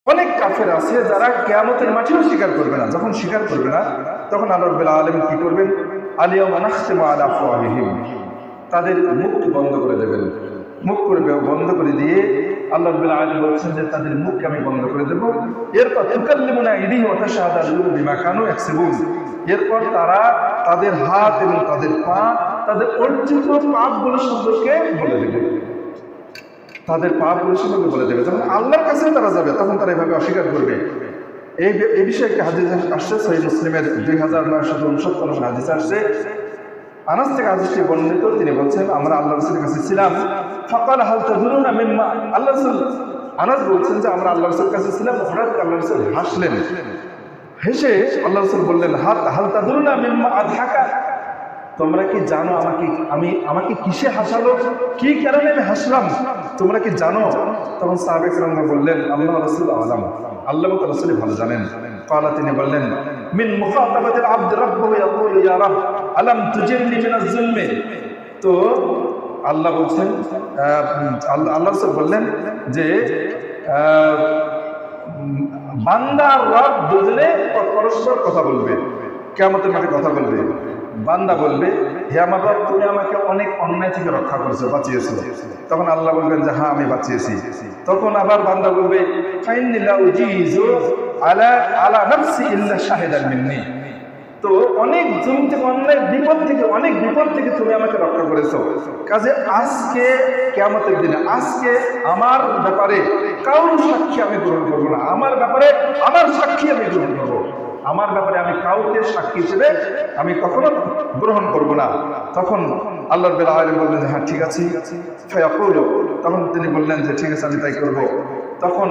অনেক কাফের আছে যারা কিয়ামতের মাঠেও স্বীকার করবে না। যখন স্বীকার করবে না তখন আল্লাহ রাব্বুল আলামিন কি করবেন? আলিয়াউমা নাখতিমু আলা আফওয়াহিহিম, তাদের মুখ বন্ধ করে দেবেন। মুখ করবে বন্ধ করে দিয়ে আল্লাহ রাব্বুল আলামিন বলছেন যে তাদের মুখকে আমি বন্ধ করে দেব। এরপর তুকাল্লিমুনা আইদিহিম ওয়া তাশহাদু আরজুলুহুম বিমা কানু ইয়াকসিবুন, এরপর তারা তাদের হাত এবং তাদের পা তাদের অর্জিত পাপগুলো সম্পর্কে বলে দেবে। তাদের পাপগুলো সম্পর্কে বলে দেবে। যখন আল্লাহর কাছে তারা যাবে তখন তারা এভাবে অস্বীকার করবে। এই বিষয়ে একটা হাদিস আসছে, সহিহ মুসলিমের 2969 নম্বর হাদিস আসছে। আনাস থেকে হাদিসটি বর্ণিত, তিনি বলছেন আমরা আল্লাহ রাসূলের কাছে ছিলাম। ফাকাল হাল তাদুরুনা মিম্মা, আল্লাহ রাসূল আনাস বলছেন যে আমরা আল্লাহ রাসূলের কাছে ছিলাম, হঠাৎ আল্লাহ রাসূল হাসলেন। হেসে আল্লাহ রাসূল বললেন হাল তাদুরুনা মিম্মা আদহাকা, তোমরা কি জানো আমাকে কিসে হাসালো, কি কারণে আমি হাসলাম, তোমরা কি জানো? তখন সাহাবে কেরামরা বললেন আল্লাহ রাসূল আলাম, আল্লাহ রাসূল ভালো জানেন। ক্বালা, তিনি বললেন মিন মুখাতাবাতিল আবদ রাব্বাহু ইয়াকুলু ইয়া রাব আলাম তুজিরনি মিনাজ যুলমি। তো আল্লাহ বলছেন, আল্লাহ রাসূল বললেন যে বান্দা আর রব দুজনে পরস্পর কথা বলবে, কিয়ামতের মাঠে কথা বলবে। বান্দা বলবে হে আমার রব, তুমি আমাকে অনেক অন্যায় থেকে রক্ষা করেছো, বাঁচিয়েছো। তখন আল্লাহ বলবেন যে হ্যাঁ আমি বাঁচিয়েছি। তখন আবার বান্দা বলবে ফাইন্নী লা উজিজু আলা নাফসি ইল্লা শাহিদান মিন্নি, তো অনেক জুলুম থেকে অনেক বিপদ থেকে তুমি আমাকে রক্ষা করেছো, কাজে আজকে কিয়ামতের দিনে আজকে আমার ব্যাপারে কারোর সাক্ষী আমি গ্রহণ করবো না, আমার ব্যাপারে আমার সাক্ষী আমি গ্রহণ করবো, আমার ব্যাপারে আমি কাউকে সাক্ষী হিসেবে আমি কখনো গ্রহণ করব না। তখন আল্লাহ রাব্বুল আলামিন বললেন হ্যাঁ ঠিক আছে। ফায়াকুলু, তখন তিনি বললেন যে ঠিক আছে আমি তাই করব। তখন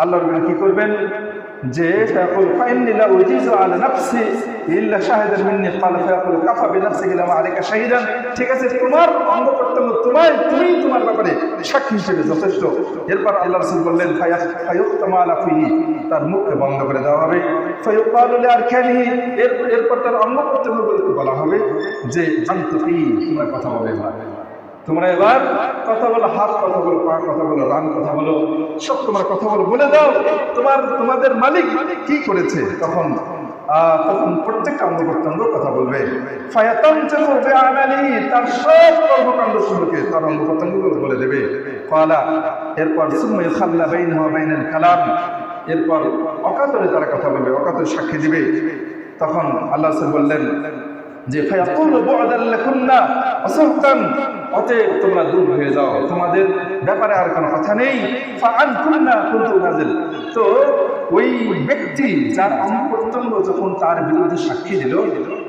আল্লাহ রাব্বুল কি করবেন যে ফায়াকুল ফাইন্নী লা উজিজু আলা নাফসি ইল্লা শাহিদান মিন্নি, ক্বালা ফায়াকুল কাফা বিনাফসিকা লাম আলাইকা শাহিদান, ঠিক আছে তোমার অঙ্গ প্রত্যঙ্গ তুমি তোমার ব্যাপারে সাক্ষী হিসেবে যথেষ্ট। এরপর আল্লাহ রাসূল বললেন ফায়ুখতামা আলা ফিহি, তার মুখকে বন্ধ করে দেওয়া হবে। ফায়ুকালু লিআরকানিহি, এরপর তার অঙ্গ প্রত্যঙ্গগুলোকে বলা হবে যে আনতুকি, তোমরা কথা বলো, তোমরা এবার কথা বলো, হাত কথা বলো, পা কথা বলো, রান কথা বলো, সব তোমরা কথা বলো, বলে দাও তোমাদের মালিক কি করেছে। তখন প্রত্যেকটা অঙ্গ প্রত্যঙ্গ কথা বলবে। ফায়াতানজাহু বিআমালিহি, তার সব কর্মকাণ্ড সম্পর্কে তার অঙ্গ প্রত্যঙ্গগুলো বলে দেবে। ক্বালা, এরপর সুম্মা ইউখাল্লা বাইনাহু ওয়া বাইনাল কালাম, এরপর অকাতরে তারা কথা বলবে, অকাতরে সাক্ষী দিবে। তখন আল্লাহ রাসূল বললেন যে ফায়াকুলু বু'দাল লাকুন্না ওয়াসুহতান, অতএব তোমরা দূর হয়ে যাও, তোমাদের ব্যাপারে আর কোনো কথা নেই। ফাআনকুন্না কুনতু নাজিল, তো ওই ব্যক্তি যার অঙ্গ প্রত্যঙ্গ যখন তার বিরুদ্ধে সাক্ষী দিল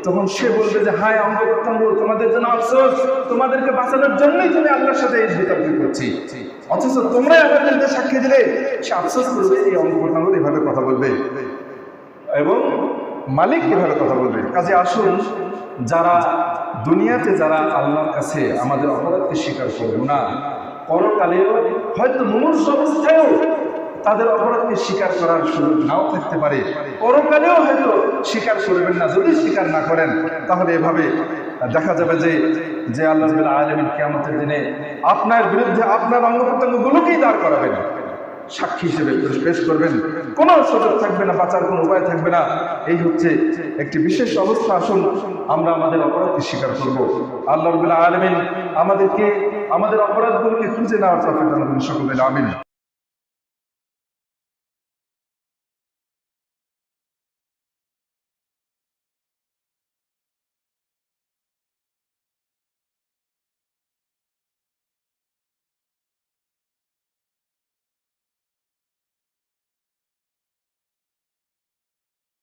তখন সে বলবে যে হায় অঙ্গ প্রত্যঙ্গ, তোমাদের জন্য আফসোস, তোমাদেরকে বাঁচানোর জন্যই তুমি আল্লাহর সাথে এই বিতর্ক করছি, অথচ তোমরাই আমার বিরুদ্ধে সাক্ষী দিলে। সে আফসোস করবে, এই অঙ্গ প্রত্যঙ্গ এভাবে কথা বলবে এবং মালিক এভাবে কথা বলবে। কাজে আসুন, যারা দুনিয়াতে যারা আল্লাহর কাছে আমাদের অপরাধকে স্বীকার করবে না, পরকালেও হয়তো মুমূর্ষ অবস্থায়ও তাদের অপরাধকে স্বীকার করার সুযোগ নাও থাকতে পারে, পরকালেও হয়তো স্বীকার করবেন না। যদি স্বীকার না করেন তাহলে এভাবে দেখা যাবে যে আল্লাহ রাব্বুল আলামিন কিয়ামতের দিনে আপনার বিরুদ্ধে আপনার অঙ্গ প্রত্যঙ্গগুলোকেই দাঁড় করাবেন, সাক্ষী হিসেবে পেশ করবেন, কোনো সুযোগ থাকবে না, বাঁচার কোনো উপায় থাকবে না। এই হচ্ছে একটি বিশেষ অবস্থা। আসুন আমরা আমাদের অপরাধকে স্বীকার করব। আল্লাহ রাব্বুল আলামিন আমাদেরকে আমাদের অপরাধগুলোকে খুঁজে নেওয়ার তৌফিক দান করুন সকলে, আমিন।